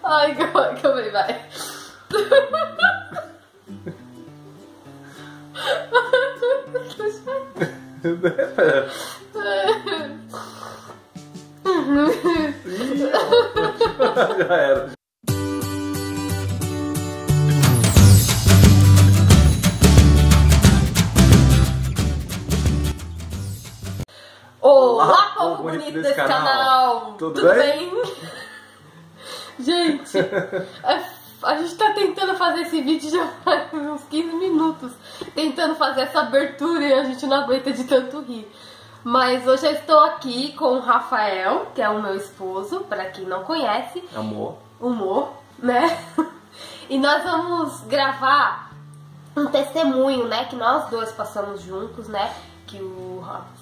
Ai, calma aí, vai. Já era. Olá, povo bonito desse canal! Tudo bem? Gente, a gente tá tentando fazer esse vídeo já faz uns 15 minutos, tentando fazer essa abertura e a gente não aguenta de tanto rir. Mas hoje eu estou aqui com o Rafael, que é o meu esposo, pra quem não conhece. Humor, né? E nós vamos gravar um testemunho, né, que nós dois passamos juntos, né? Que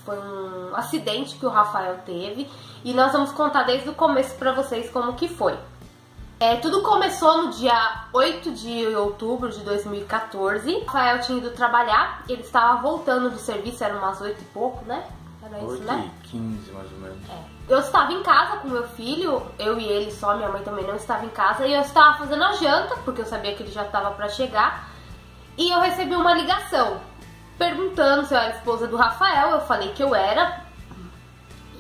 foi um acidente que o Rafael teve. E nós vamos contar desde o começo pra vocês como que foi. Tudo começou no dia 8 de outubro de 2014. O Rafael tinha ido trabalhar, ele estava voltando do serviço, eram umas 8 e pouco, né? Era isso, né? 8h15 mais ou menos. Eu estava em casa com meu filho, eu e ele só, minha mãe também não estava em casa. E eu estava fazendo a janta, porque eu sabia que ele já estava pra chegar. E eu recebi uma ligação perguntando se eu era esposa do Rafael. Eu falei que eu era.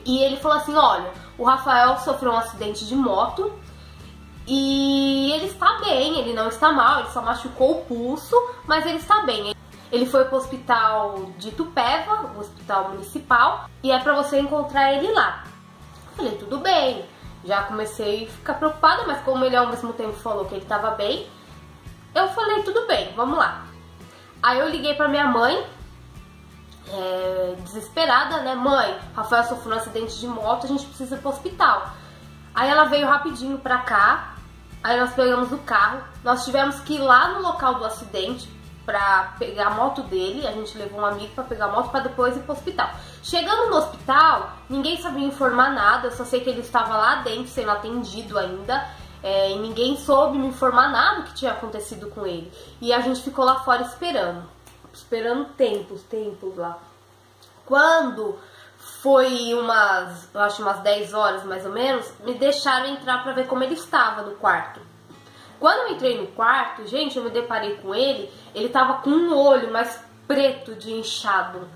E ele falou assim, olha, o Rafael sofreu um acidente de moto e ele está bem, ele não está mal, ele só machucou o pulso, mas ele está bem. Ele foi pro hospital de Itupeva, o hospital municipal, e é pra você encontrar ele lá. Eu falei, tudo bem. Já comecei a ficar preocupada, mas como ele ao mesmo tempo falou que ele estava bem, eu falei, tudo bem, vamos lá. Aí eu liguei pra minha mãe, desesperada, né? Mãe, Rafael sofreu um acidente de moto, a gente precisa ir pro hospital. Aí ela veio rapidinho pra cá, aí nós pegamos o carro, nós tivemos que ir lá no local do acidente pra pegar a moto dele, a gente levou um amigo pra pegar a moto pra depois ir pro hospital. Chegando no hospital, ninguém sabia informar nada, eu só sei que ele estava lá dentro sendo atendido ainda, e ninguém soube me informar nada que tinha acontecido com ele. E a gente ficou lá fora esperando tempos lá. Quando foi eu acho umas 10 horas mais ou menos, me deixaram entrar pra ver como ele estava no quarto. Quando eu entrei no quarto, gente, eu me deparei com ele, ele tava com um olho mais preto de inchado,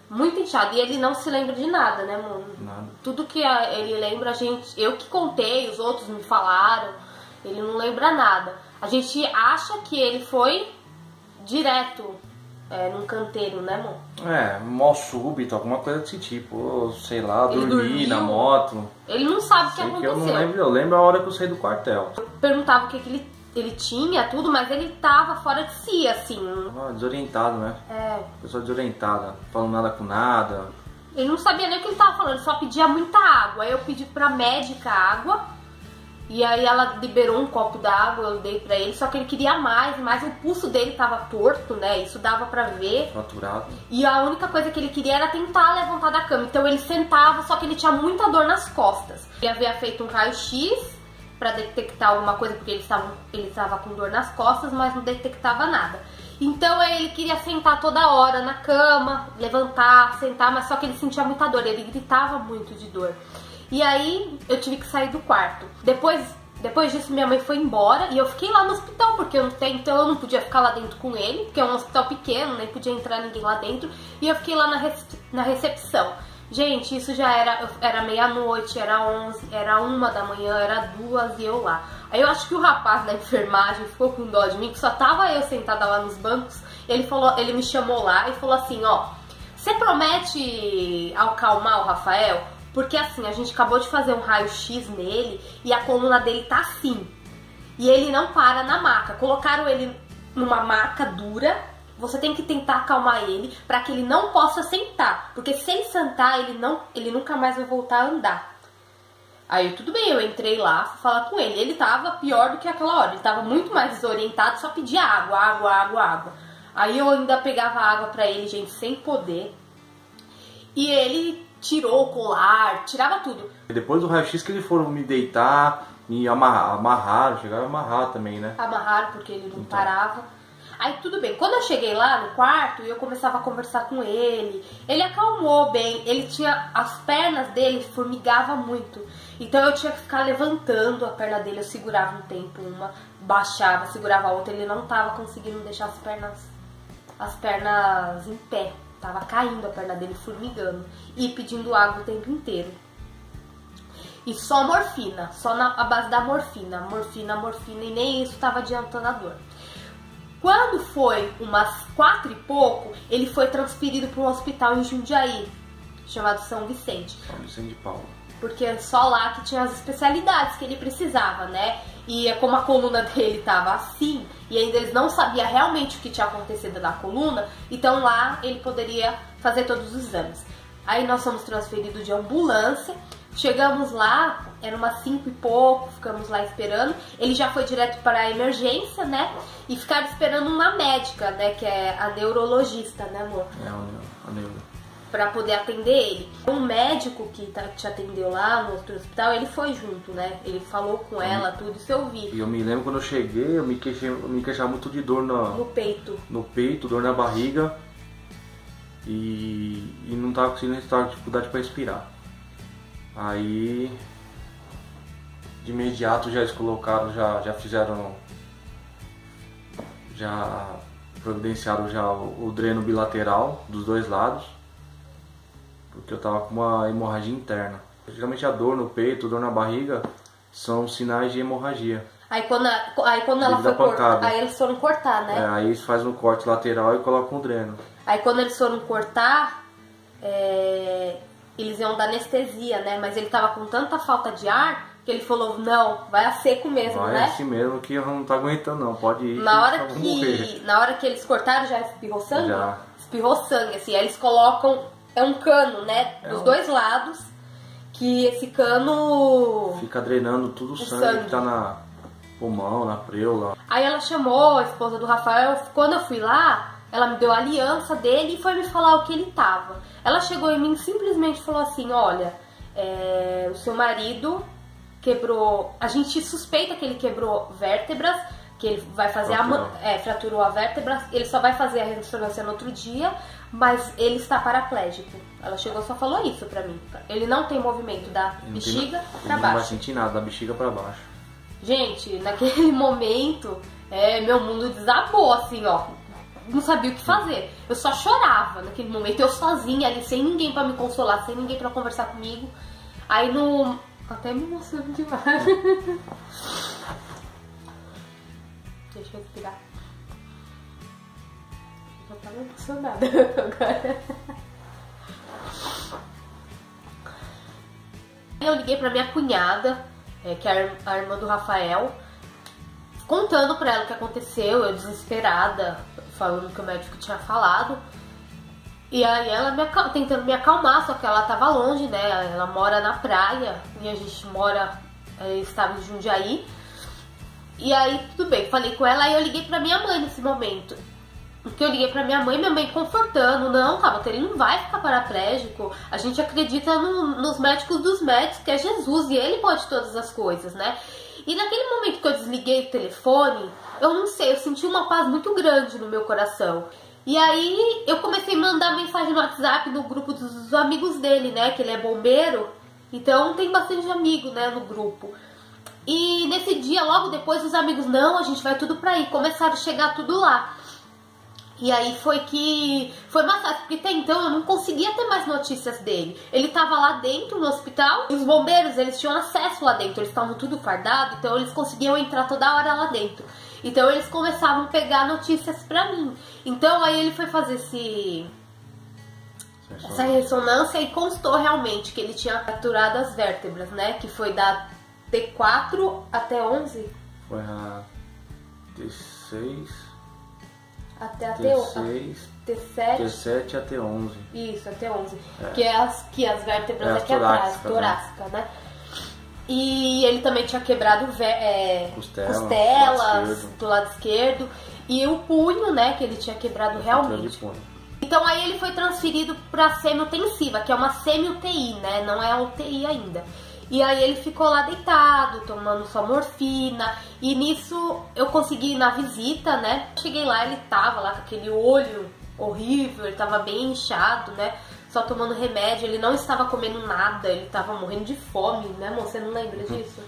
muito inchado, e ele não se lembra de nada, né, mano? Nada. Tudo que ele lembra, eu que contei, os outros me falaram, ele não lembra nada. A gente acha que ele foi direto num canteiro, né, mano? Mal súbito, alguma coisa desse tipo, sei lá, Ele dormi dormiu. na moto. Ele não sabe o que Sei que aconteceu. eu não lembro, eu lembro a hora que eu saí do quartel. Eu perguntava o que ele tinha, tudo, mas ele tava fora de si, assim. Desorientado, né? Pessoa desorientada, falando nada com nada. Ele não sabia nem o que ele tava falando, ele só pedia muita água. Aí eu pedi pra médica água, e aí ela liberou um copo d'água, eu dei pra ele, só que ele queria mais, mas o pulso dele tava torto, né? Isso dava pra ver. Fraturado. E a única coisa que ele queria era tentar levantar da cama. Então ele sentava, só que ele tinha muita dor nas costas. Ele havia feito um raio-x pra detectar alguma coisa, porque ele estava com dor nas costas, mas não detectava nada. Então ele queria sentar toda hora na cama, levantar, sentar, mas só que ele sentia muita dor, ele gritava muito de dor. E aí eu tive que sair do quarto. Depois disso minha mãe foi embora e eu fiquei lá no hospital, porque então eu não podia ficar lá dentro com ele, porque é um hospital pequeno, nem podia entrar ninguém lá dentro. E eu fiquei lá na recepção. Gente, isso já era meia-noite, era 11, era 1 da manhã, era 2 e eu lá. Aí eu acho que o rapaz da enfermagem ficou com dó de mim, que só tava eu sentada lá nos bancos. Ele me chamou lá e falou assim, ó, você promete acalmar o Rafael? Porque assim, a gente acabou de fazer um raio-x nele e a coluna dele tá assim. E ele não para na maca. Colocaram ele numa maca dura. Você tem que tentar acalmar ele para que ele não possa sentar. Porque se ele sentar, ele nunca mais vai voltar a andar. Aí tudo bem, eu entrei lá, fui falar com ele. Ele tava pior do que aquela hora. Ele tava muito mais desorientado, só pedia água. Aí eu ainda pegava água pra ele, gente, sem poder. E ele tirou o colar, tirava tudo. Depois do raio-x que eles foram me deitar, me amarraram, chegaram a amarrar também, né? Amarraram porque ele não parava. Aí tudo bem, quando eu cheguei lá no quarto e eu começava a conversar com ele acalmou bem, ele tinha, as pernas dele formigavam muito, então eu tinha que ficar levantando a perna dele, eu segurava um tempo uma, baixava, segurava a outra, ele não tava conseguindo deixar as pernas em pé, tava caindo a perna dele, formigando e pedindo água o tempo inteiro. E só morfina, só a base da morfina, e nem isso tava adiantando a dor. Quando foi umas 4 e pouco, ele foi transferido para um hospital em Jundiaí, chamado São Vicente. São Vicente de Paula. Porque é só lá que tinha as especialidades que ele precisava, né? E como a coluna dele tava assim, e ainda eles não sabiam realmente o que tinha acontecido na coluna, então lá ele poderia fazer todos os exames. Aí nós fomos transferidos de ambulância. Chegamos lá, era umas 5 e pouco, ficamos lá esperando. Ele já foi direto para a emergência, né? E ficaram esperando uma médica, né? Que é a neurologista, né, amor? É, a neuro. Pra poder atender ele. Um médico que te atendeu lá no outro hospital, ele foi junto, né? Ele falou com ela, tudo, isso eu vi. E eu me lembro quando eu cheguei, eu me queixava muito de dor no peito. No peito, dor na barriga. E não tava conseguindo estar dificuldade para respirar. Aí, de imediato já eles colocaram, já fizeram, já providenciaram já o dreno bilateral dos dois lados, porque eu tava com uma hemorragia interna. Geralmente a dor no peito, dor na barriga, são sinais de hemorragia. Aí quando ela foi cortar, aí eles foram cortar, né? Aí eles fazem um corte lateral e colocam o dreno. Aí quando eles foram cortar, eles iam dar anestesia, né? Mas ele tava com tanta falta de ar que ele falou, não, vai a seco mesmo, vai né? Vai assim mesmo que eu não tô aguentando não, pode ir. Na hora que eles cortaram, já espirrou sangue? Já. Espirrou sangue, assim, aí eles colocam, é um cano, né? Dos dois lados, que esse cano... fica drenando tudo o sangue que tá na pulmão, na preula. Aí ela chamou a esposa do Rafael, quando eu fui lá, ela me deu a aliança dele e foi me falar o que ele tava. Ela chegou em mim e simplesmente falou assim, olha, o seu marido quebrou... A gente suspeita que ele quebrou vértebras, que ele vai fazer fraturou a vértebra, ele só vai fazer a ressonância no outro dia, mas ele está paraplégico. Ela chegou e só falou isso pra mim. Ele não tem movimento da bexiga pra baixo. Não vai sentir nada, da bexiga pra baixo. Gente, naquele momento, meu mundo desabou, assim, ó. Não sabia o que fazer. Eu só chorava naquele momento, eu sozinha ali, sem ninguém pra me consolar, sem ninguém pra conversar comigo. Aí no... Até me emociono demais. Deixa eu respirar. Já tava emocionada agora. Eu liguei pra minha cunhada, que é a irmã do Rafael, contando pra ela o que aconteceu, eu desesperada, falando que o médico tinha falado. E aí ela tentando me acalmar, só que ela tava longe, né? Ela mora na praia e a gente estava em Jundiaí. E aí tudo bem, falei com ela, aí eu liguei pra minha mãe nesse momento. Porque eu liguei pra minha mãe confortando, não, Tabata, ele não vai ficar paraplégico, a gente acredita nos médicos dos médicos, que é Jesus, e ele pode todas as coisas, né? E naquele momento que eu desliguei o telefone, eu não sei, eu senti uma paz muito grande no meu coração. E aí eu comecei a mandar mensagem no WhatsApp no grupo dos amigos dele, né, que ele é bombeiro, então tem bastante amigo, né, no grupo. E nesse dia, logo depois, os amigos, não, a gente vai tudo pra aí, começaram a chegar tudo lá. E aí foi mais fácil, porque até então eu não conseguia ter mais notícias dele. Ele tava lá dentro no hospital, e os bombeiros, eles tinham acesso lá dentro, eles estavam tudo fardado, então eles conseguiam entrar toda hora lá dentro. Então eles começavam a pegar notícias pra mim. Então aí ele foi fazer essa ressonância e constou realmente que ele tinha fraturado as vértebras, né? Que foi da T4 até 11? Foi a T6... Até a T6, T7. T7 até 11. Isso, até 11. Que as vértebras aqui atrás, torácica, né? E ele também tinha quebrado costelas do lado esquerdo. E o punho, né? Que ele tinha quebrado realmente. Então aí ele foi transferido para semi-intensiva, que é uma semi-UTI, né? Não é a UTI ainda. E aí ele ficou lá deitado, tomando sua morfina. E nisso eu consegui ir na visita, né? Cheguei lá, ele tava lá com aquele olho horrível, ele tava bem inchado, né? Só tomando remédio, ele não estava comendo nada, ele tava morrendo de fome, né, amor? Você não lembra disso?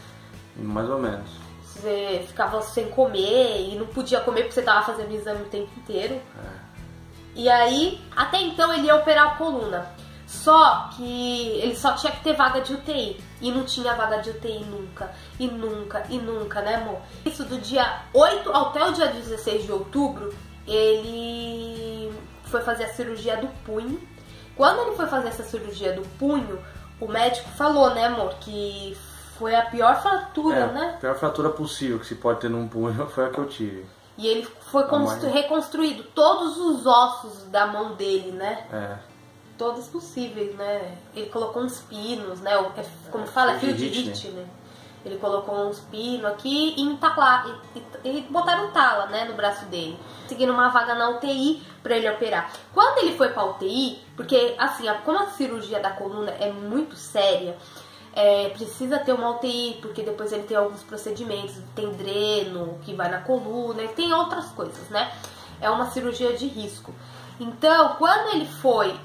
Mais ou menos. Você ficava sem comer e não podia comer porque você tava fazendo exame o tempo inteiro. E aí, até então ele ia operar a coluna. Só que ele só tinha que ter vaga de UTI. E não tinha vaga de UTI nunca. E nunca, e nunca, né, amor? Isso do dia 8 até o dia 16 de outubro, ele foi fazer a cirurgia do punho. Quando ele foi fazer essa cirurgia do punho, o médico falou, né, amor, que foi a pior fratura, né? A pior fratura possível que se pode ter num punho foi a que eu tive. E ele foi reconstruído todos os ossos da mão dele, né? Todos possíveis, né? Ele colocou uns pinos, né? Como fala? Fio de hit, né? Ele colocou uns pinos aqui e botaram tala, né, no braço dele. Conseguiram uma vaga na UTI pra ele operar. Quando ele foi pra UTI, porque assim, como a cirurgia da coluna é muito séria, precisa ter uma UTI, porque depois ele tem alguns procedimentos, tem dreno que vai na coluna, e tem outras coisas, né? É uma cirurgia de risco. Então, quando ele foi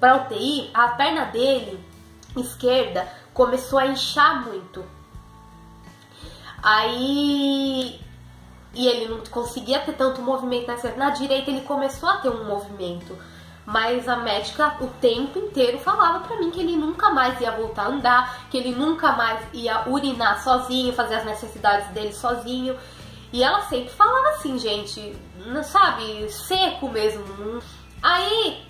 pra UTI, a perna dele esquerda começou a inchar muito. Aí... E ele não conseguia ter tanto movimento na direita, ele começou a ter um movimento. Mas a médica o tempo inteiro falava pra mim que ele nunca mais ia voltar a andar, que ele nunca mais ia urinar sozinho, fazer as necessidades dele sozinho. E ela sempre falava assim, gente, sabe, seco mesmo. Aí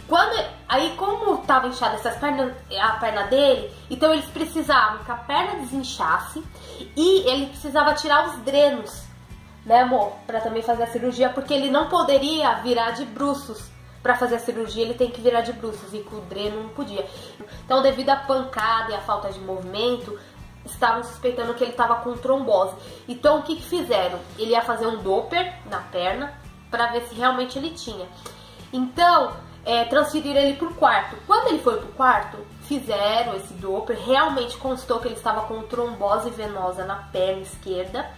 como tava inchada a perna dele, então eles precisavam que a perna desinchasse e ele precisava tirar os drenos, né, amor? Pra também fazer a cirurgia, porque ele não poderia virar de bruços. Pra fazer a cirurgia ele tem que virar de bruços e com o dreno não podia. Então, devido à pancada e à falta de movimento, estavam suspeitando que ele estava com trombose. Então, o que fizeram? Ele ia fazer um Doppler na perna pra ver se realmente ele tinha. Então, transferiram ele pro quarto. Quando ele foi pro quarto, fizeram esse Doppler, realmente constou que ele estava com trombose venosa na perna esquerda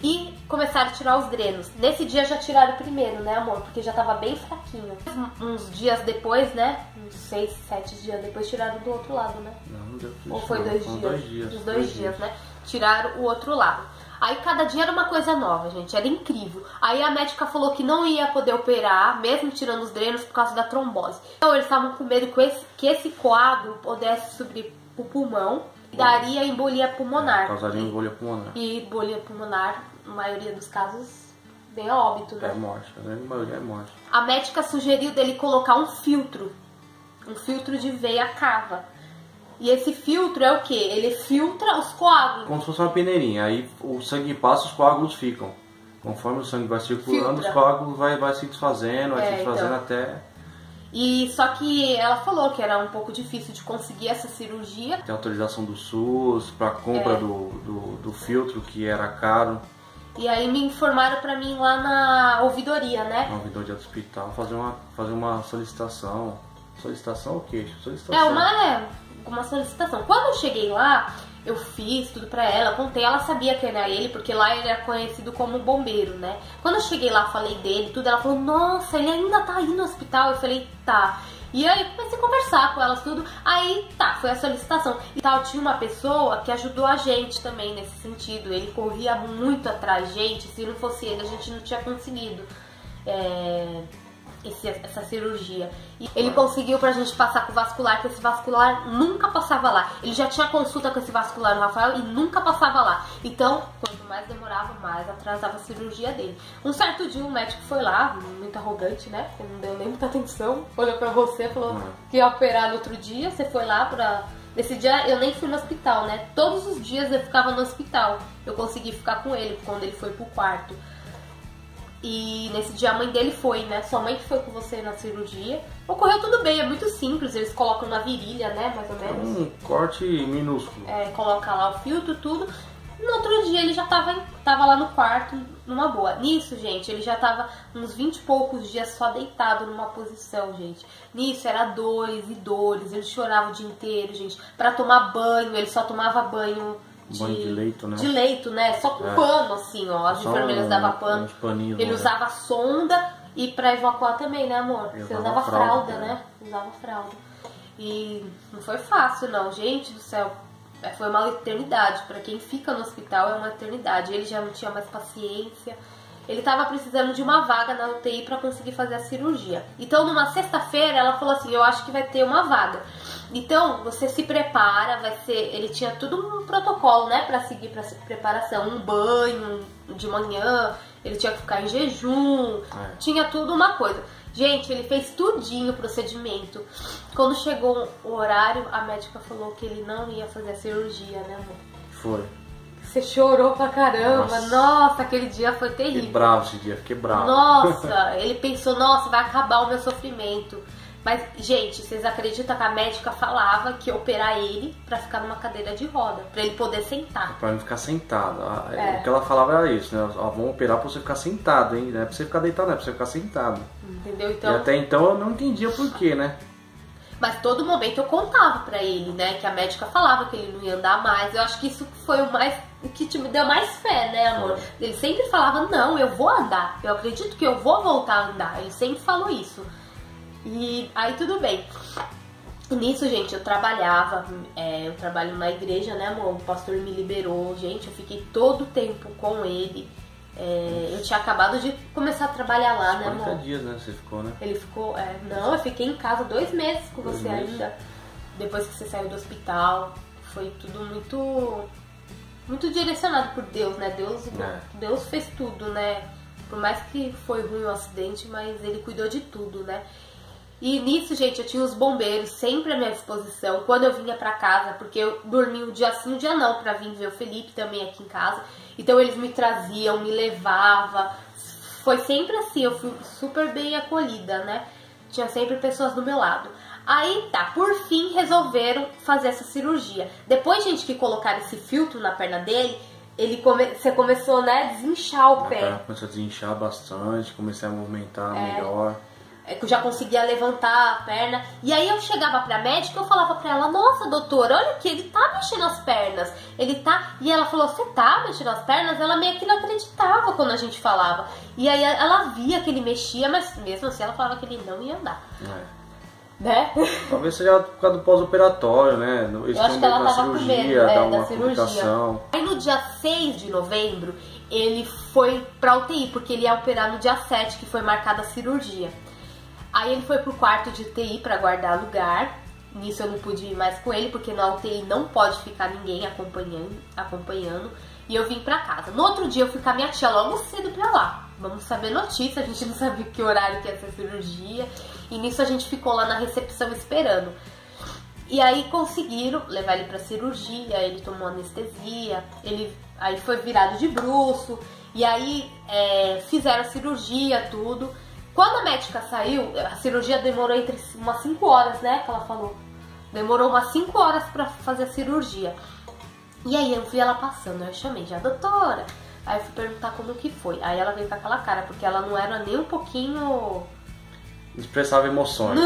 e começaram a tirar os drenos. Nesse dia já tiraram o primeiro, né, amor? Porque já tava bem fraquinho. Uns dias depois, né, uns 6, 7 dias depois, tiraram do outro lado, né? Não deu pra Ou foi 2 dias? 2 dias. Os 2 dias, né? Tiraram o outro lado. Aí cada dia era uma coisa nova, gente, era incrível. Aí a médica falou que não ia poder operar, mesmo tirando os drenos, por causa da trombose. Então eles estavam com medo que esse coágulo pudesse subir pro pulmão e daria embolia pulmonar. Causaria embolia pulmonar. E embolia pulmonar, na maioria dos casos, vem a óbito, né? É morte, a grande maioria é morte. A médica sugeriu dele colocar um filtro de veia cava. E esse filtro é o que? Ele filtra os coágulos. Como se fosse uma peneirinha. Aí o sangue passa, os coágulos ficam. Conforme o sangue vai circulando, os coágulos vai se desfazendo, vai se desfazendo até... E só que ela falou que era um pouco difícil de conseguir essa cirurgia. Tem autorização do SUS para compra do filtro, que era caro. E aí me informaram pra mim lá na ouvidoria, né? Na ouvidoria do hospital, fazer uma solicitação. Solicitação o quê? Solicitação. Uma solicitação. Quando eu cheguei lá, eu fiz tudo pra ela, contei, ela sabia que era ele, porque lá ele era conhecido como bombeiro, né? Quando eu cheguei lá, falei dele, tudo, ela falou, nossa, ele ainda tá aí no hospital. Eu falei, tá. E aí comecei a conversar com elas, tudo. Aí, tá, foi a solicitação. E tal, tinha uma pessoa que ajudou a gente também nesse sentido. Ele corria muito atrás da gente, se não fosse ele, a gente não tinha conseguido essa cirurgia. E ele conseguiu pra gente passar com o vascular, que esse vascular nunca passava lá. Ele já tinha consulta com esse vascular no Rafael e nunca passava lá. Então, quanto mais demorava, mais atrasava a cirurgia dele. Um certo dia o médico foi lá, muito arrogante, né? Porque não deu nem muita atenção. Olhou pra você, falou que ia operar no outro dia. Você foi lá pra... Nesse dia eu nem fui no hospital, né? Todos os dias eu ficava no hospital. Eu consegui ficar com ele quando ele foi pro quarto. E nesse dia a mãe dele foi, né? Sua mãe que foi com você na cirurgia. Ocorreu tudo bem, é muito simples. Eles colocam na virilha, né? Mais ou menos. Um corte minúsculo. Coloca lá o filtro, tudo. No outro dia ele já tava lá no quarto, numa boa. Nisso, gente, ele já tava uns 20 e poucos dias só deitado numa posição, gente. Nisso era dores e dores, ele chorava o dia inteiro, gente. Pra tomar banho, ele só tomava banho de leito, né? De leito, né? Só com pano, assim, ó. As enfermeiras davam pano. Ele usava sonda e pra evacuar também, né, amor? Você usava fralda, né? Usava fralda. E não foi fácil, não. Gente do céu. Foi uma eternidade. Pra quem fica no hospital é uma eternidade. Ele já não tinha mais paciência. Ele tava precisando de uma vaga na UTI pra conseguir fazer a cirurgia. Então, numa sexta-feira, ela falou assim, eu acho que vai ter uma vaga. Então, você se prepara, vai ser... Ele tinha tudo um protocolo, né, pra seguir pra preparação. Um banho de manhã, ele tinha que ficar em jejum, tinha tudo uma coisa. Gente, ele fez tudinho o procedimento. Quando chegou o horário, a médica falou que ele não ia fazer a cirurgia, né, amor? Foi. Você chorou pra caramba. Nossa, aquele dia foi terrível. Fiquei bravo esse dia, fiquei bravo. Nossa, ele pensou, nossa, vai acabar o meu sofrimento. Mas, gente, vocês acreditam que a médica falava que ia operar ele pra ficar numa cadeira de roda, pra ele poder sentar. Pra não ficar sentado. O que ela falava era isso, né? Vamos operar pra você ficar sentado, hein? Não é pra você ficar deitado, não é pra você ficar sentado. Entendeu? Então... E até então eu não entendia por quê, né? Mas todo momento eu contava pra ele, né? Que a médica falava que ele não ia andar mais. Eu acho que isso foi o que me deu mais fé, né, amor? Ele sempre falava, não, eu vou andar. Eu acredito que eu vou voltar a andar. Ele sempre falou isso. E aí tudo bem. E nisso, gente, eu trabalhava, eu trabalho na igreja, né, amor? O pastor me liberou, gente, eu fiquei todo o tempo com ele. Eu tinha acabado de começar a trabalhar lá, né, amor? 40 dias, né, você ficou, né? Ele ficou, não, eu fiquei em casa 2 meses com você ainda. Depois que você saiu do hospital, foi tudo muito direcionado por Deus, né? Deus fez tudo, né? Por mais que foi ruim o acidente, mas ele cuidou de tudo, né? E nisso, gente, eu tinha os bombeiros sempre à minha disposição quando eu vinha pra casa, porque eu dormia um dia sim, um dia não, pra vir ver o Felipe também aqui em casa. Então eles me traziam, me levavam. Foi sempre assim, eu fui super bem acolhida, né? Tinha sempre pessoas do meu lado. Aí tá, por fim resolveram fazer essa cirurgia. Depois, gente, que colocaram esse filtro na perna dele, você começou, né, a desinchar o pé. Começou a desinchar bastante, comecei a movimentar melhor. Eu já conseguia levantar a perna. E aí eu chegava pra médica e eu falava pra ela, nossa, doutora, olha aqui, ele tá mexendo as pernas. Ele tá... E ela falou, você tá mexendo as pernas? Ela meio que não acreditava quando a gente falava. E aí ela via que ele mexia, mas mesmo assim ela falava que ele não ia andar. Né? Talvez seja por causa do pós-operatório, né? Eles eu acho que ela tava com medo da cirurgia. Aí no dia 6 de novembro, ele foi pra UTI, porque ele ia operar no dia 7, que foi marcada a cirurgia. Aí ele foi pro quarto de UTI pra guardar lugar. Nisso eu não pude ir mais com ele, porque na UTI não pode ficar ninguém acompanhando. E eu vim pra casa. No outro dia eu fui com a minha tia logo cedo pra lá. Vamos saber notícia, a gente não sabia que horário que ia ser a cirurgia. E nisso a gente ficou lá na recepção esperando. E aí conseguiram levar ele pra cirurgia, ele tomou anestesia, aí foi virado de bruço. E aí fizeram a cirurgia, tudo. Quando a médica saiu, a cirurgia demorou entre umas 5 horas, né, que ela falou. Demorou umas 5 horas pra fazer a cirurgia. E aí eu vi ela passando, eu chamei já, doutora. Aí eu fui perguntar como que foi. Aí ela veio com aquela cara, porque ela não era nem um pouquinho... Expressava emoções.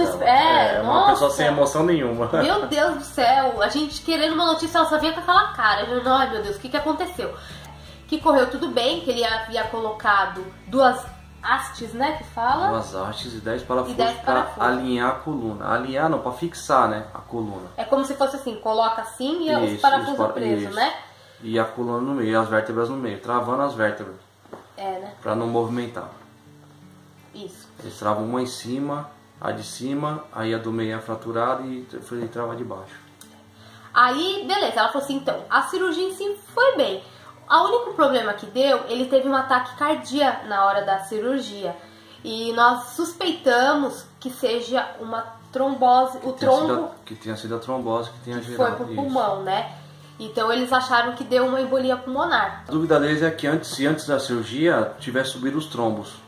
Uma pessoa sem emoção nenhuma. Meu Deus do céu, a gente querendo uma notícia, ela só vinha com aquela cara. Eu, ai meu Deus, o que aconteceu? Que correu tudo bem, que ele havia colocado 2 hastes, né, que fala? 2 hastes e 10 parafusos pra alinhar a coluna. Alinhar não, pra fixar, né, a coluna. É como se fosse assim, coloca assim e os parafusos presos, né? E a coluna no meio, as vértebras no meio, travando as vértebras. Né? Pra não movimentar. Isso. Eles travam uma em cima, a de cima, aí a do meio é fraturada e trava de baixo. Aí, beleza, ela falou assim, então, a cirurgia em si foi bem. O único problema que deu, ele teve um ataque cardíaco na hora da cirurgia. E nós suspeitamos que seja uma trombose, que tenha sido a trombose que tenha gerado foi pro pulmão, né? Então eles acharam que deu uma embolia pulmonar. A dúvida deles é que antes da cirurgia tivesse subido os trombos.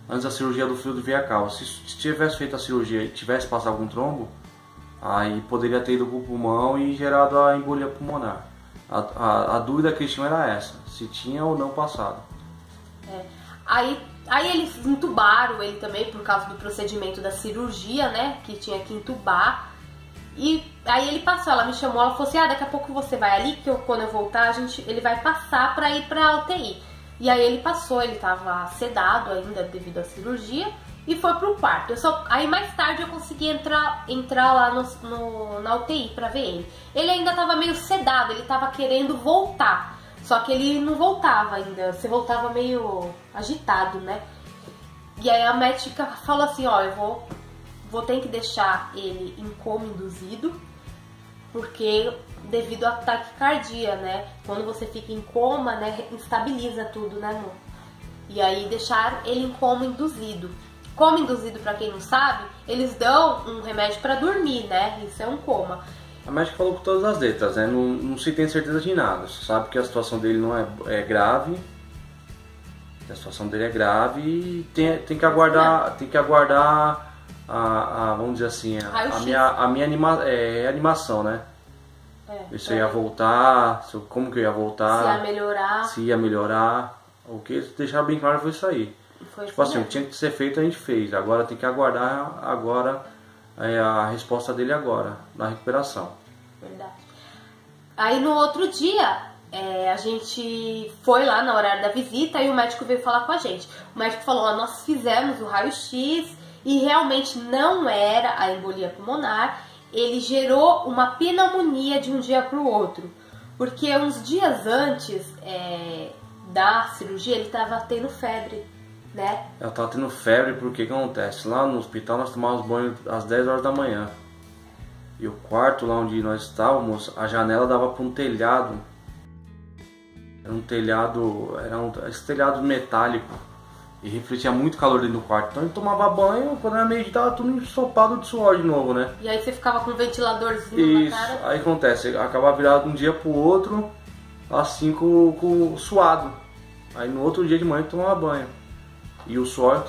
Antes da cirurgia do fio do viacal. Se tivesse feito a cirurgia e tivesse passado algum trombo, aí poderia ter ido pro pulmão e gerado a embolia pulmonar. A dúvida que eles tinham era essa, se tinha ou não passado. Aí eles entubaram ele também por causa do procedimento da cirurgia, né? Que tinha que entubar. E aí ele passou, ela me chamou, ela falou assim, daqui a pouco você vai ali, que quando eu voltar, ele vai passar pra ir pra UTI. E aí ele passou, ele tava sedado ainda devido à cirurgia e foi pro quarto. Aí mais tarde eu consegui entrar lá na UTI pra ver ele. Ele ainda tava meio sedado, ele tava querendo voltar. Só que ele não voltava ainda, você voltava meio agitado, né? E aí a médica falou assim, ó, eu vou ter que deixar ele em coma induzido, porque devido à taquicardia, né? Quando você fica em coma, né, instabiliza tudo, né, amor? E aí deixaram ele em coma induzido. Coma induzido, pra quem não sabe, eles dão um remédio pra dormir, né? Isso é um coma. A médica falou com todas as letras, né? Não se tem certeza de nada. Você sabe que a situação dele não é grave. A situação dele é grave e tem que aguardar vamos dizer assim, a minha animação, né? Se eu ia voltar, como que eu ia voltar, se ia melhorar. O que eles deixaram bem claro foi isso aí. Tipo assim, o que tinha que ser feito a gente fez. Agora tem que aguardar a resposta dele agora, na recuperação. Verdade. Aí no outro dia, a gente foi lá na horário da visita e o médico veio falar com a gente. O médico falou, nós fizemos o raio-x e realmente não era a embolia pulmonar. Ele gerou uma pneumonia de um dia para o outro. Porque uns dias antes da cirurgia ele estava tendo febre, né? Ela estava tendo febre porque o que acontece? Lá no hospital nós tomávamos banho às 10 horas da manhã. E o quarto lá onde nós estávamos, a janela dava para um telhado. Esse telhado metálico. E refletia muito calor dentro do quarto. Então ele tomava banho, quando era meio-dia tava tudo ensopado de suor de novo, né? E aí você ficava com um ventiladorzinho na cara? Isso, aí acontece, acabava virado de um dia pro outro, assim com suado. Aí no outro dia de manhã ele tomava banho. E o suor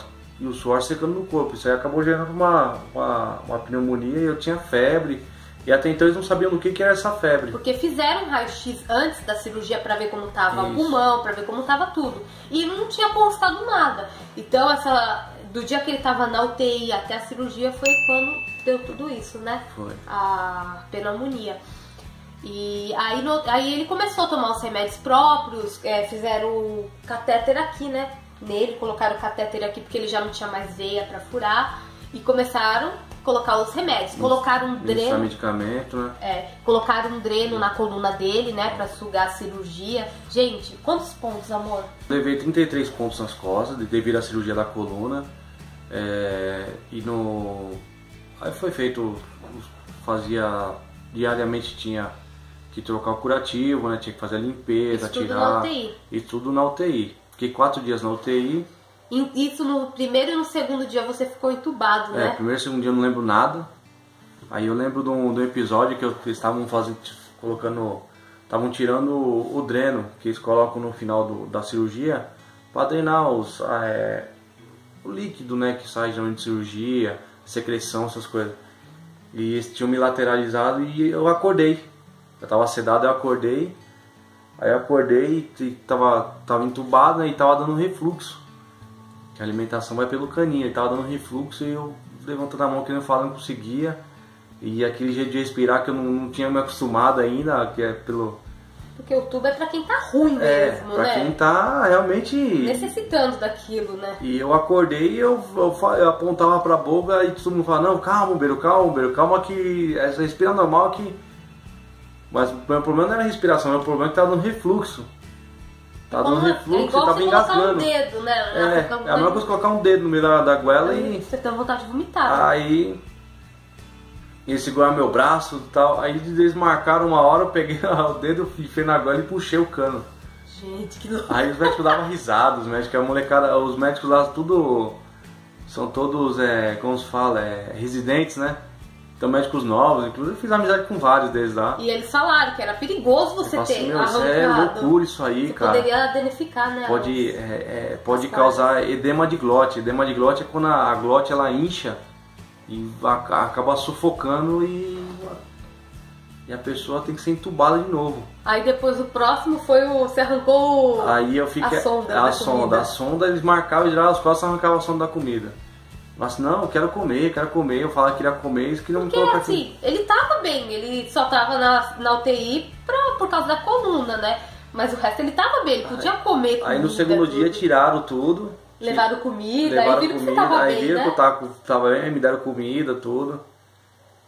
secando no corpo. Isso aí acabou gerando uma pneumonia e eu tinha febre. E até então eles não sabiam do que era essa febre. Porque fizeram um raio-x antes da cirurgia pra ver como tava o pulmão, pra ver como tava tudo. E não tinha constado nada. Então do dia que ele tava na UTI até a cirurgia foi quando deu tudo isso, né? Foi. A pneumonia. E aí ele começou a tomar os remédios próprios, fizeram o catéter aqui, né? Nele, colocaram o catéter aqui porque ele já não tinha mais veia pra furar. E começaram a colocar os remédios. Colocaram um dreno. Medicamento, né? Colocaram um dreno na coluna dele, né? Pra sugar a cirurgia. Gente, quantos pontos, amor? Levei 33 pontos nas costas devido à cirurgia da coluna. Aí foi feito. Diariamente tinha que trocar o curativo, né? Tinha que fazer a limpeza, Isso tirar. Tudo na UTI. E tudo na UTI. Fiquei 4 dias na UTI. Isso no primeiro e no segundo dia você ficou entubado, né? Primeiro e segundo dia eu não lembro nada. Aí eu lembro de um episódio que eles estavam estavam tirando o dreno que eles colocam no final da cirurgia para drenar o líquido, né, que sai geralmente de cirurgia, secreção, essas coisas. E eles tinham me lateralizado e eu acordei. Eu tava sedado, eu acordei. Aí eu acordei e tava entubado, né, e tava dando refluxo. Que a alimentação vai pelo caninho, ele tava dando refluxo e eu levantando a mão que eu não conseguia. E aquele jeito de respirar que eu não tinha me acostumado ainda, que é pelo... Porque o tubo é pra quem tá ruim mesmo, pra né? quem tá realmente... necessitando daquilo, né? E eu acordei e eu apontava pra boca e todo mundo falava, não, calma, bombeiro, calma que essa respira normal que... Mas o meu problema não era a respiração, o meu problema é que tava dando refluxo. Tava dando refluxo, tava engasgando. Um dedo, né? É a mesma coisa colocar um dedo no meio da goela e... Você tem vontade de vomitar. Aí... Eles seguraram meu braço e tal, aí eles marcaram uma hora, eu peguei o dedo, enfiei na goela e puxei o cano. Gente, que louco. Aí os médicos davam risada, os médicos lá são todos, como se fala, residentes, né? Então médicos novos, inclusive eu fiz amizade com vários deles lá. E eles falaram que era perigoso você ter arrancado. É loucura isso aí, cara. Poderia danificar, né? Pode causar edema de glote. Edema de glote é quando a glote ela incha e acaba sufocando e e a pessoa tem que ser entubada de novo. Aí depois o próximo foi você arrancou Aí eu fiquei, a sonda, eles marcavam, viravam as costas e arrancavam a sonda da comida. Mas não, eu quero comer. Eu falava que queria comer, eles queriam me colocar assim, aqui. Ele tava bem, ele só tava na UTI por causa da coluna, né? Mas o resto ele tava bem, ele podia comer comida. Aí no segundo dia tiraram tudo. Levaram comida, aí viram que você tava bem, viram né? que eu tava bem, me deram comida, tudo.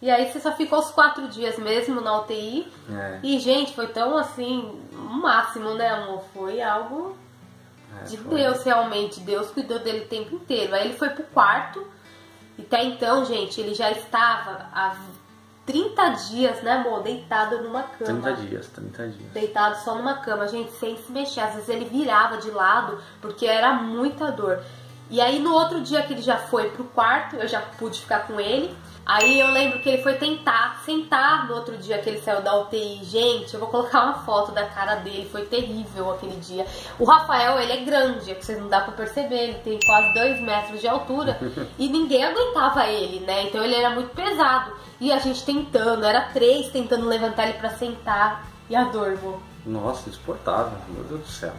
E aí você só ficou os 4 dias mesmo na UTI. É. E, gente, foi tão assim, o máximo, né, amor? Foi algo de Deus, realmente. Deus cuidou dele o tempo inteiro. Aí ele foi pro quarto. E até então, gente, ele já estava há 30 dias, né, amor? Deitado numa cama. 30 dias. Deitado só numa cama, gente, sem se mexer. Às vezes ele virava de lado, porque era muita dor. E aí no outro dia que ele já foi pro quarto, eu já pude ficar com ele. Aí eu lembro que ele foi tentar sentar no outro dia que ele saiu da UTI. Gente, eu vou colocar uma foto da cara dele, foi terrível aquele dia. O Rafael, ele é grande, vocês não dá pra perceber, ele tem quase 2 metros de altura e ninguém aguentava ele, né? Então ele era muito pesado. E a gente tentando, era 3 tentando levantar ele pra sentar. E a dor, amor? Nossa, insuportável, meu Deus do céu.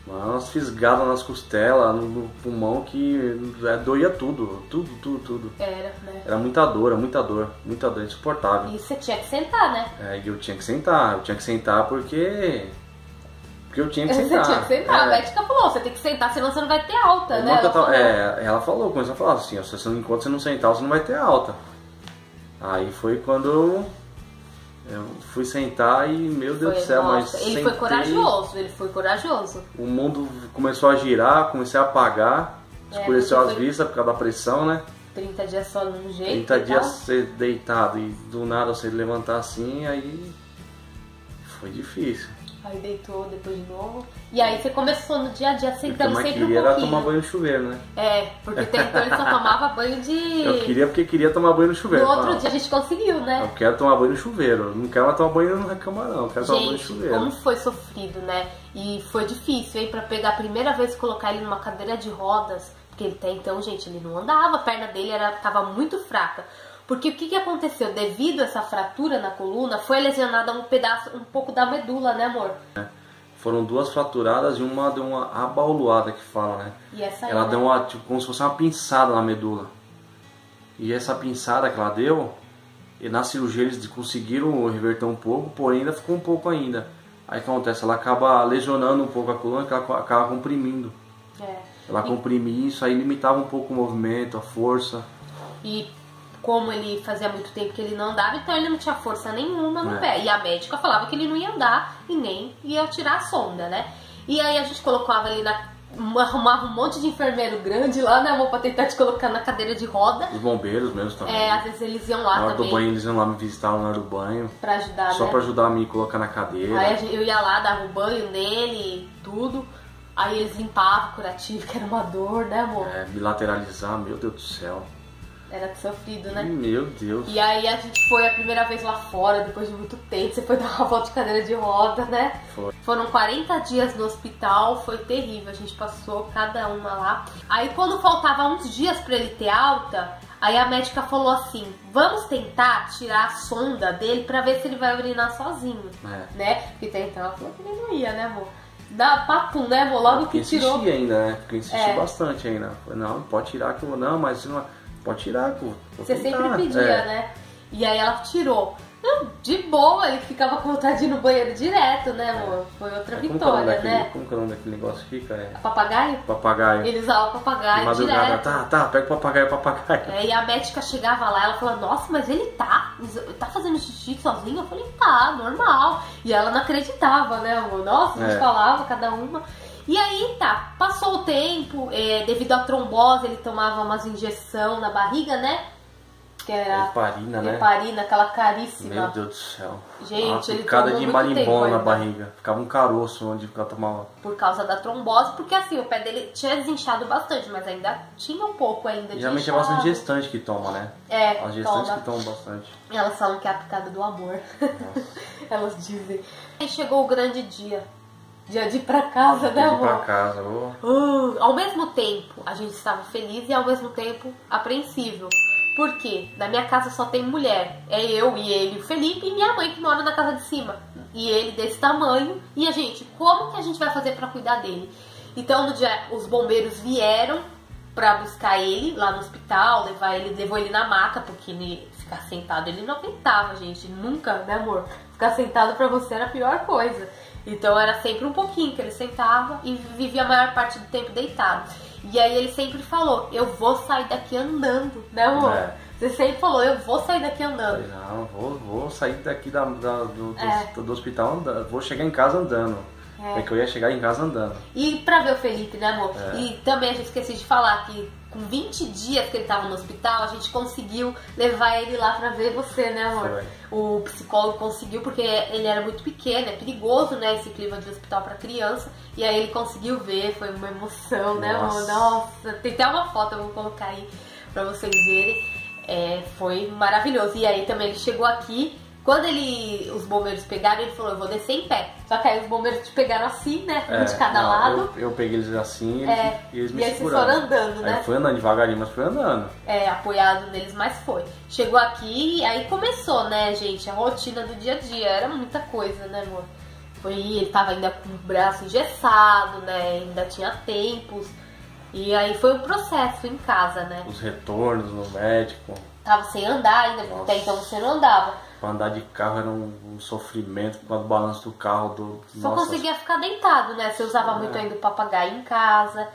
Umas fisgadas nas costelas, no pulmão que doía tudo. Era, né? Era muita dor, insuportável. E você tinha que sentar, né? E eu tinha que sentar porque eu tinha que sentar. Você tinha que sentar, a médica falou, você tem que sentar, senão você não vai ter alta, né? Ela começou a falar assim, enquanto você não sentar, você não vai ter alta. Aí foi quando eu fui sentar e, meu Deus do céu, mas ele foi corajoso. O mundo começou a girar, comecei a apagar, escureceu as vistas por causa da pressão, né? 30 dias só num jeito. 30 dias você deitado e do nada você levantar assim, aí foi difícil. Aí deitou depois de novo. E aí você começou no dia a dia sentando sempre um pouquinho. Era tomar banho no chuveiro, né? Porque até então ele só tomava banho de... Eu queria tomar banho no chuveiro. No outro dia a gente conseguiu, né? Eu quero tomar banho no chuveiro. Não quero mais tomar banho na cama, não. Eu quero tomar banho no chuveiro. Como foi sofrido, né? E foi difícil, hein? Pra pegar a primeira vez e colocar ele numa cadeira de rodas. Porque ele até então, gente, ele não andava. A perna dele tava muito fraca. Porque o que aconteceu? Devido a essa fratura na coluna, foi lesionada um pouco da medula, né, amor? Foram 2 fraturadas e uma deu uma abauluada, que fala, né? E essa aí, ela deu como se fosse uma pinçada na medula. E essa pinçada que ela deu, e na cirurgia eles conseguiram reverter um pouco, porém ainda ficou um pouco ainda. Aí o que acontece? Ela acaba lesionando um pouco a coluna, que ela acaba comprimindo. Ela comprimia isso, aí limitava um pouco o movimento, a força. E como ele fazia muito tempo que ele não andava, então ele não tinha força nenhuma no pé. E a médica falava que ele não ia andar e nem ia tirar a sonda, né? E aí a gente colocava ele arrumava um monte de enfermeiro grande lá, né, amor, pra tentar te colocar na cadeira de roda. Os bombeiros mesmo também. Às vezes eles iam lá na hora também. Do banho, eles iam lá me visitar na hora do banho. Pra ajudar, Só pra ajudar a me colocar na cadeira. Aí eu ia lá, dava o banho nele, tudo. Aí eles limpavam o curativo, que era uma dor, né, amor? Bilateralizar, meu Deus do céu. Era sofrido, né? Meu Deus. E aí a gente foi a primeira vez lá fora, depois de muito tempo. Você foi dar uma volta de cadeira de roda, né? Foram 40 dias no hospital, foi terrível. A gente passou cada uma lá. Aí quando faltava uns dias pra ele ter alta, aí a médica falou assim, vamos tentar tirar a sonda dele pra ver se ele vai urinar sozinho, né? Porque até então ela falou que ele não ia, né, amor? Dá papum, né, amor? Logo que tirou. Insistia ainda, né? Porque insistia bastante ainda. Falei, não, pode tirar que eu vou. Não, mas não... Pode tirar, pô. Você sempre pedia, né? E aí ela tirou. De boa, ele ficava com vontade de ir no banheiro direto, né, amor? Foi outra vitória, né? Como que é o nome daquele negócio que fica? Papagaio? Papagaio. Ele usava o papagaio direto. Pega o papagaio. E a médica chegava lá, ela falou, nossa, mas ele tá fazendo xixi sozinho? Eu falei, tá, normal. E ela não acreditava, né, amor? Nossa, a gente falava cada uma. E aí passou o tempo, devido à trombose, ele tomava umas injeções na barriga, né? Que era heparina, aquela caríssima. Meu Deus do céu. Gente, ele picada tomou de muito tempo marimbondo na ainda. barriga. Ficava um caroço onde ela tomava. Por causa da trombose, porque assim, o pé dele tinha desinchado bastante, mas ainda tinha um pouco ainda de geralmente inchado. é bastante gestante que toma, né? As gestantes que tomam bastante. Elas falam que é a picada do amor. Elas dizem. Aí chegou o grande dia. Dia de ir pra casa, né, amor? Dia de ir pra casa, Ao mesmo tempo, a gente estava feliz e ao mesmo tempo apreensivo. Por quê? Na minha casa só tem mulher. É eu e ele, o Felipe, e minha mãe que mora na casa de cima. E ele desse tamanho. E a gente, como que a gente vai fazer pra cuidar dele? Então no dia os bombeiros vieram pra buscar ele lá no hospital, levou ele na maca, porque ele ficar sentado, ele não aguentava, gente. Nunca, né, amor? Ficar sentado pra você era a pior coisa. Então era sempre um pouquinho que ele sentava e vivia a maior parte do tempo deitado. E aí ele sempre falou, eu vou sair daqui andando, né, amor? Você sempre falou, eu vou sair daqui andando. Não, vou sair daqui do hospital andando, vou chegar em casa andando. É que eu ia chegar em casa andando. E pra ver o Felipe, né, amor? E também a gente esqueci de falar que com 20 dias que ele tava no hospital, a gente conseguiu levar ele lá pra ver você, né, amor? Foi. O psicólogo conseguiu, porque ele era muito pequeno, é perigoso, né, esse clima de hospital pra criança. E aí ele conseguiu ver, foi uma emoção, né, amor? Nossa, tem até uma foto, eu vou colocar aí pra vocês verem. Foi maravilhoso. E aí também ele chegou aqui. Quando os bombeiros pegaram, ele falou, eu vou descer em pé. Só que aí os bombeiros te pegaram assim, né? Um de cada lado. Eu peguei eles assim e eles me seguraram. E aí vocês foram andando, né? Aí foi andando devagarinho, mas foi andando. Apoiado neles, mas foi. Chegou aqui e aí começou, né, gente? A rotina do dia a dia. Era muita coisa, né, amor? Ele tava ainda com o braço engessado, né? Ainda tinha tempos. E aí foi um processo em casa, né? Os retornos no médico. Tava sem andar ainda, porque até então você não andava. Pra andar de carro era um sofrimento por causa do balanço do carro. Só conseguia ficar deitado, né? Você usava muito ainda o papagaio em casa.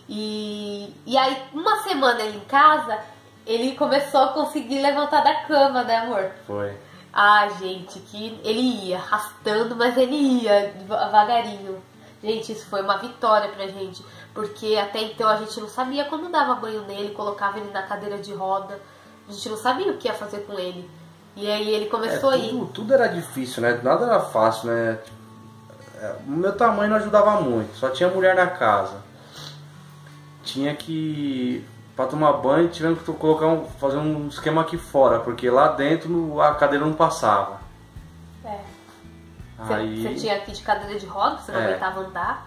E aí, uma semana ele em casa, ele começou a conseguir levantar da cama, né, amor? Foi. Ah, gente, que ele ia arrastando, mas ele ia devagarinho. Gente, isso foi uma vitória pra gente. Porque até então a gente não sabia como dava banho nele, colocava ele na cadeira de roda. A gente não sabia o que ia fazer com ele. E aí ele começou a ir. Tudo era difícil, né? Nada era fácil, né? O meu tamanho não ajudava muito. Só tinha mulher na casa. Tinha que... Pra tomar banho, tivemos que fazer um esquema aqui fora. Porque lá dentro a cadeira não passava. Você tinha aqui de cadeira de roda, você não aguentava andar.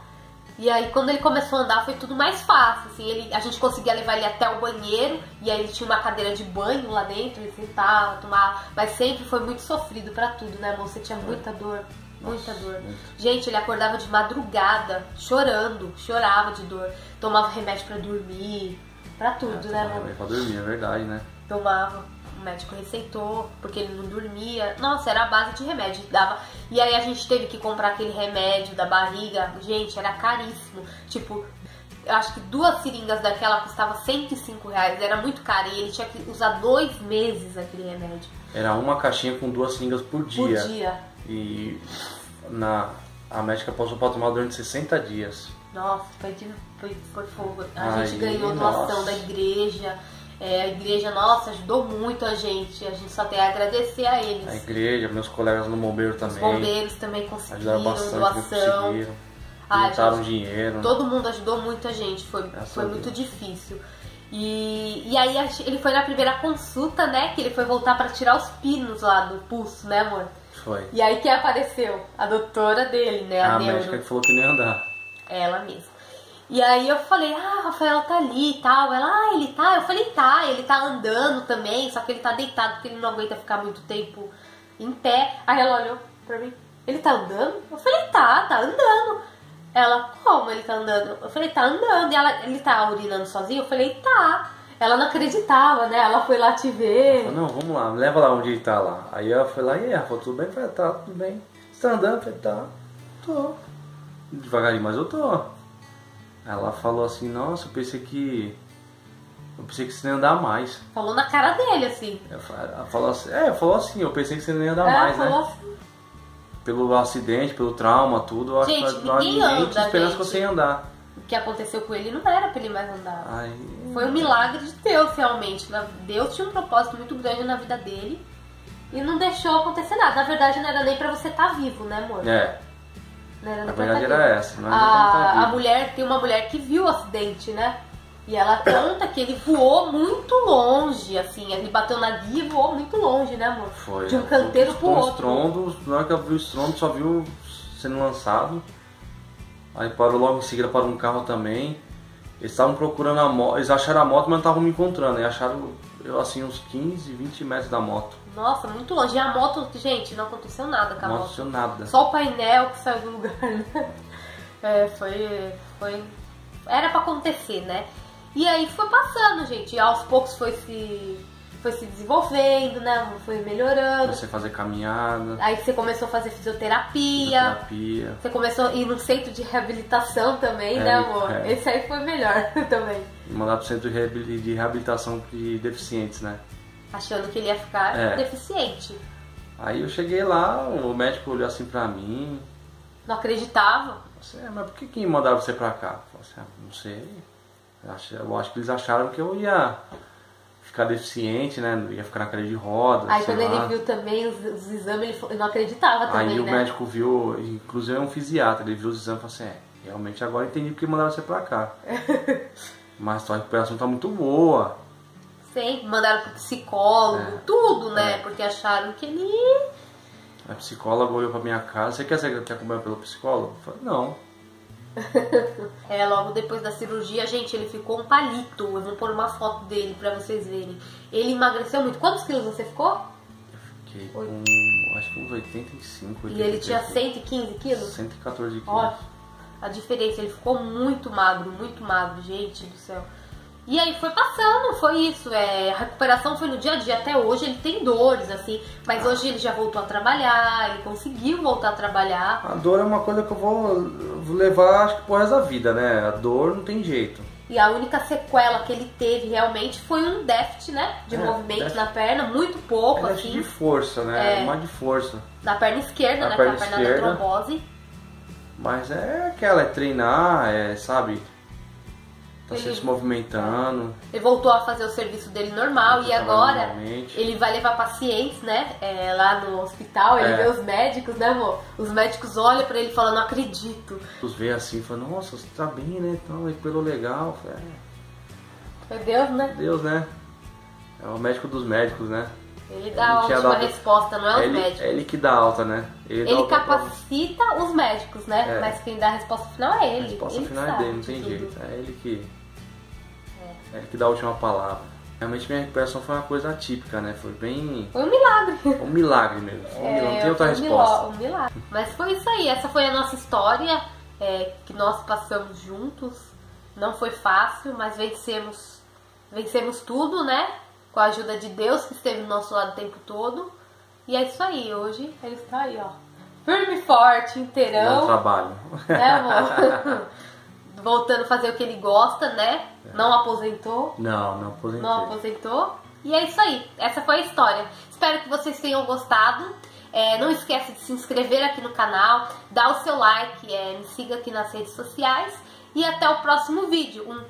E aí quando ele começou a andar foi tudo mais fácil, assim, a gente conseguia levar ele até o banheiro, e aí ele tinha uma cadeira de banho lá dentro, ele sentava, tomava, mas sempre foi muito sofrido pra tudo, né, amor? Você tinha muita dor, muita dor. Gente, ele acordava de madrugada, chorava de dor, tomava remédio pra dormir, pra tudo, né, amor? Pra dormir, é verdade, né? Tomava. O médico receitou, porque ele não dormia. Nossa, era a base de remédio. E aí a gente teve que comprar aquele remédio da barriga. Gente, era caríssimo. Tipo, eu acho que 2 seringas daquela custava R$105. Era muito caro. E ele tinha que usar 2 meses aquele remédio. Era uma caixinha com 2 seringas por dia. Por dia. E a médica passou pra tomar durante 60 dias. Nossa, foi fogo. A gente ganhou doação da igreja. A igreja, nossa, ajudou muito a gente só tem a agradecer a eles. A igreja, meus colegas no bombeiro também. Os bombeiros também conseguiram bastante, doação. Juntaram dinheiro. Todo mundo ajudou muito a gente, foi muito difícil. E aí ele foi na primeira consulta, né, que ele foi voltar pra tirar os pinos lá do pulso, né, amor? Foi. E aí quem apareceu? A doutora dele, né, a neuro. médica que falou que não ia andar. Ela mesma. E aí eu falei, Rafael tá ali e tal. Ela, ele tá? Eu falei, tá, ele tá andando também, só que ele tá deitado porque ele não aguenta ficar muito tempo em pé. Aí ela olhou pra mim, ele tá andando? Eu falei, tá andando. Ela, como ele tá andando? Eu falei, tá andando. E ele tá urinando sozinho? Eu falei, tá. Ela não acreditava, né? Ela foi lá te ver. Falei, não, vamos lá, me leva lá onde ele tá lá. Aí ela foi lá, e aí, Rafa, tudo bem? Eu falei, tá, tudo bem. Você tá andando? Eu falei, tá, tô. Devagarinho, mas eu tô. Ela falou assim, nossa, eu pensei que você não ia andar mais. Falou na cara dele, assim. Ela falou assim, eu pensei que você não ia andar mais, falou né? Assim. Pelo acidente, pelo trauma, tudo. Gente, ninguém anda, esperando que você ia andar. O que aconteceu com ele não era pra ele mais andar. Aí... Foi um milagre de Deus, realmente. Deus tinha um propósito muito grande na vida dele e não deixou acontecer nada. Na verdade, não era nem pra você estar vivo, né, amor? A verdade era essa. Não tem uma mulher que viu o acidente, né? E ela conta que ele voou muito longe, assim. Ele bateu na guia e voou muito longe, né, amor? Foi. De um canteiro pro outro. Estrondo, na hora que ela viu o estrondo, só viu sendo lançado. Aí parou logo em seguida, parou um carro também. Eles estavam procurando a moto, eles acharam a moto, mas não estavam me encontrando. Aí acharam eu assim, uns 15, 20 metros da moto. Nossa, muito longe. E a moto, gente, não aconteceu nada com a moto. Não aconteceu nada. Só o painel que saiu do lugar, né? Foi... Era pra acontecer, né? E aí foi passando, gente. E aos poucos foi se desenvolvendo, né? Foi melhorando. Você fazer caminhada. Aí você começou a fazer fisioterapia. Você começou a ir no centro de reabilitação também, né, amor? Esse aí foi melhor também. Mandar pro centro de reabilitação de deficientes, né? Achando que ele ia ficar deficiente. Aí eu cheguei lá, o médico olhou assim pra mim. Não acreditava. Mas por que mandaram você pra cá? Eu falei assim, não sei. Eu acho que eles acharam que eu ia ficar deficiente, né? Ia ficar na cadeira de rodas. Aí quando ele viu também os exames, ele não acreditava também, aí né? o médico viu, inclusive é um fisiatra, ele viu os exames e falou assim, realmente agora eu entendi porque mandaram você pra cá. Mas sua recuperação tá muito boa. Sim, mandaram pro psicólogo, tudo, né? Porque acharam que ele... A psicóloga olhou pra minha cara, você quer ser acompanhado pelo psicólogo? Eu falei, não. Logo depois da cirurgia, gente, ele ficou um palito. Eu vou pôr uma foto dele pra vocês verem. Ele emagreceu muito. Quantos quilos você ficou? Eu fiquei com, acho que uns 85, 83. E ele tinha 115 quilos? 114 quilos. Ó, a diferença, ele ficou muito magro, gente do céu. E aí foi passando, foi isso. A recuperação foi no dia a dia. Até hoje ele tem dores, assim. Mas hoje ele já voltou a trabalhar, ele conseguiu voltar a trabalhar. A dor é uma coisa que eu vou levar, acho que pro resto da vida, né? A dor não tem jeito. E a única sequela que ele teve realmente foi um déficit, né? De movimento na perna, muito pouco, assim. De força, né? Mais de força. Na perna esquerda, né? Com a perna da trombose. Mas é aquela, treinar, sabe? Tá se movimentando. Ele voltou a fazer o serviço dele normal e agora ele vai levar pacientes, né? Lá no hospital, ele vê os médicos, né, amor? Os médicos olham pra ele e falam, não acredito. Os vê assim e falam, nossa, você tá bem, né? Então, recuperou legal. Foi Deus, né? Deus, né? É o médico dos médicos, né? Ele dá a última resposta, não é os médicos. É ele que dá alta, né? Ele capacita os médicos, né? Mas quem dá a resposta final é ele. A resposta final é dele, não tem jeito. É ele que dá a última palavra. Realmente minha recuperação foi uma coisa atípica, né? Foi um milagre. Um milagre mesmo. Não tem outra resposta. Um milagre. Mas foi isso aí. Essa foi a nossa história que nós passamos juntos. Não foi fácil, mas vencemos tudo, né? Com a ajuda de Deus que esteve do nosso lado o tempo todo. E é isso aí. Hoje ele está aí, ó. Firme e forte, inteirão. Bom trabalho. Né, amor? Voltando a fazer o que ele gosta, né? Não aposentou. Não aposentou. E é isso aí. Essa foi a história. Espero que vocês tenham gostado. Não esqueça de se inscrever aqui no canal, dar o seu like, me siga aqui nas redes sociais. E até o próximo vídeo. Um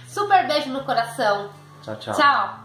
super beijo no coração. Tchau, tchau. Tchau.